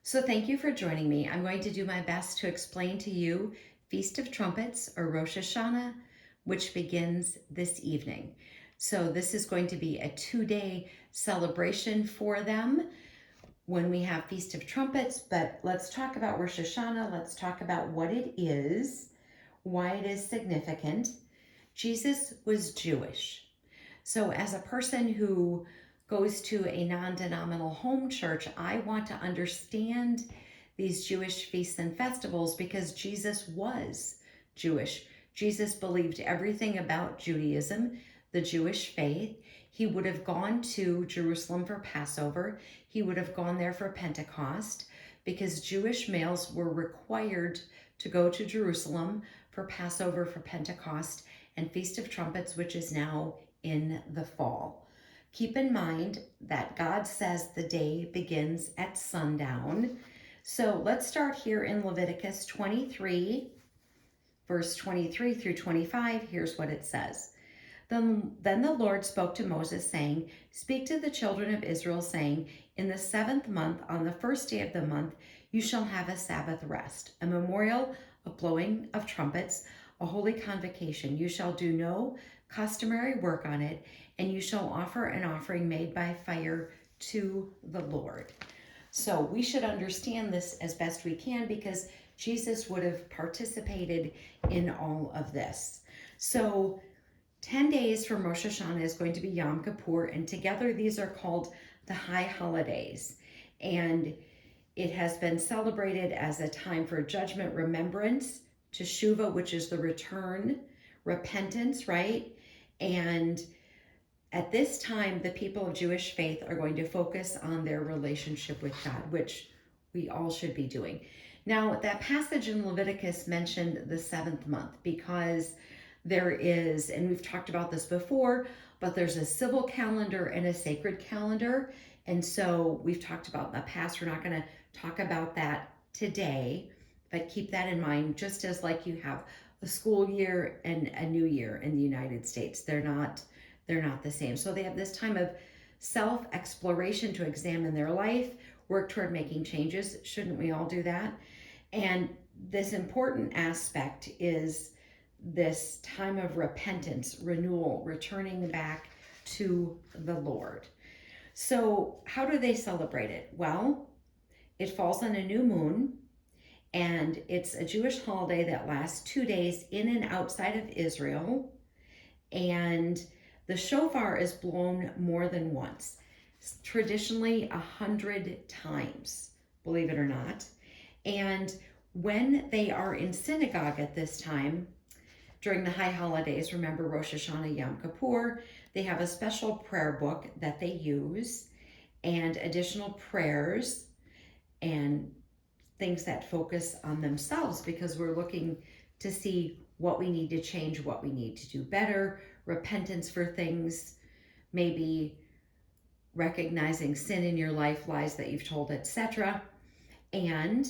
So thank you for joining me. I'm going to do my best to explain to you Feast of Trumpets, or Rosh Hashanah, which begins this evening. So this is going to be a 2-day celebration for them when we have Feast of Trumpets, but let's talk about Rosh Hashanah. Let's talk about what it is, why it is significant. Jesus was Jewish. So as a person who goes to a non-denominational home church, I want to understand these Jewish feasts and festivals because Jesus was Jewish. Jesus believed everything about Judaism, the Jewish faith. He would have gone to Jerusalem for Passover. He would have gone there for Pentecost because Jewish males were required to go to Jerusalem for Passover, for Pentecost, and Feast of Trumpets, which is now in the fall. Keep in mind that God says the day begins at sundown. So let's start here in Leviticus 23, verse 23 through 25. Here's what it says. Then the Lord spoke to Moses, saying, "Speak to the children of Israel, saying, in the 7th month, on the 1st day of the month, you shall have a Sabbath rest, a memorial of blowing of trumpets, a holy convocation. You shall do no customary work on it, and you shall offer an offering made by fire to the Lord." So we should understand this as best we can because Jesus would have participated in all of this. So 10 days from Rosh Hashanah is going to be Yom Kippur, and together these are called the high holidays. And it has been celebrated as a time for judgment, remembrance, teshuvah, which is the return, repentance, right? And at this time, the people of Jewish faith are going to focus on their relationship with God, which we all should be doing. Now, that passage in Leviticus mentioned the 7th month because there is, and we've talked about this before, but there's a civil calendar and a sacred calendar. And so we've talked about in the past, we're not going to talk about that today, but keep that in mind, just as like you have a school year and a new year in the United States. They're not the same. So they have this time of self-exploration to examine their life, work toward making changes. Shouldn't we all do that? And this important aspect is this time of repentance, renewal, returning back to the Lord. So how do they celebrate it? Well, it falls on a new moon, and it's a Jewish holiday that lasts 2 days in and outside of Israel. And the shofar is blown more than once, traditionally 100 times, believe it or not. And when they are in synagogue at this time, during the high holidays, remember Rosh Hashanah, Yom Kippur, they have a special prayer book that they use and additional prayers and things that focus on themselves because we're looking to see what we need to change, what we need to do better, repentance for things, maybe recognizing sin in your life, lies that you've told, etc. And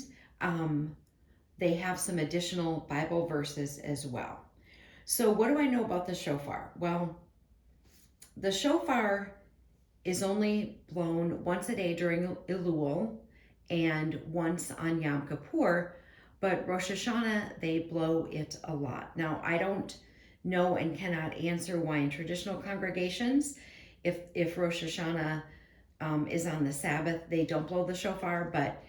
they have some additional Bible verses as well. So what do I know about the shofar? Well, the shofar is only blown once a day during Elul and once on Yom Kippur, but Rosh Hashanah, they blow it a lot. Now, I don't know and cannot answer why in traditional congregations, if Rosh Hashanah is on the Sabbath, they don't blow the shofar, but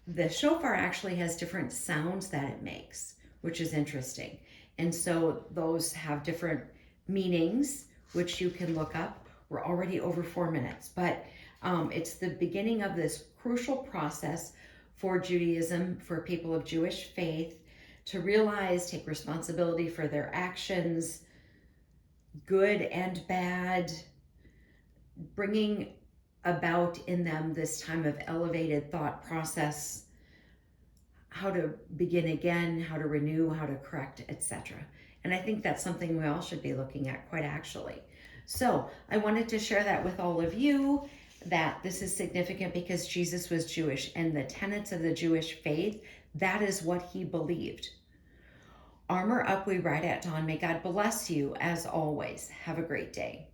the shofar actually has different sounds that it makes, which is interesting. And so those have different meanings, which you can look up. We're already over 4 minutes, but it's the beginning of this crucial process for Judaism, for people of Jewish faith, to realize, take responsibility for their actions, good and bad, bringing about in them this time of elevated thought process, how to begin again, how to renew, how to correct, etc. And I think that's something we all should be looking at quite actually. So I wanted to share that with all of you, that this is significant because Jesus was Jewish and the tenets of the Jewish faith, that is what he believed. Armor up, we ride at dawn. May God bless you as always. Have a great day.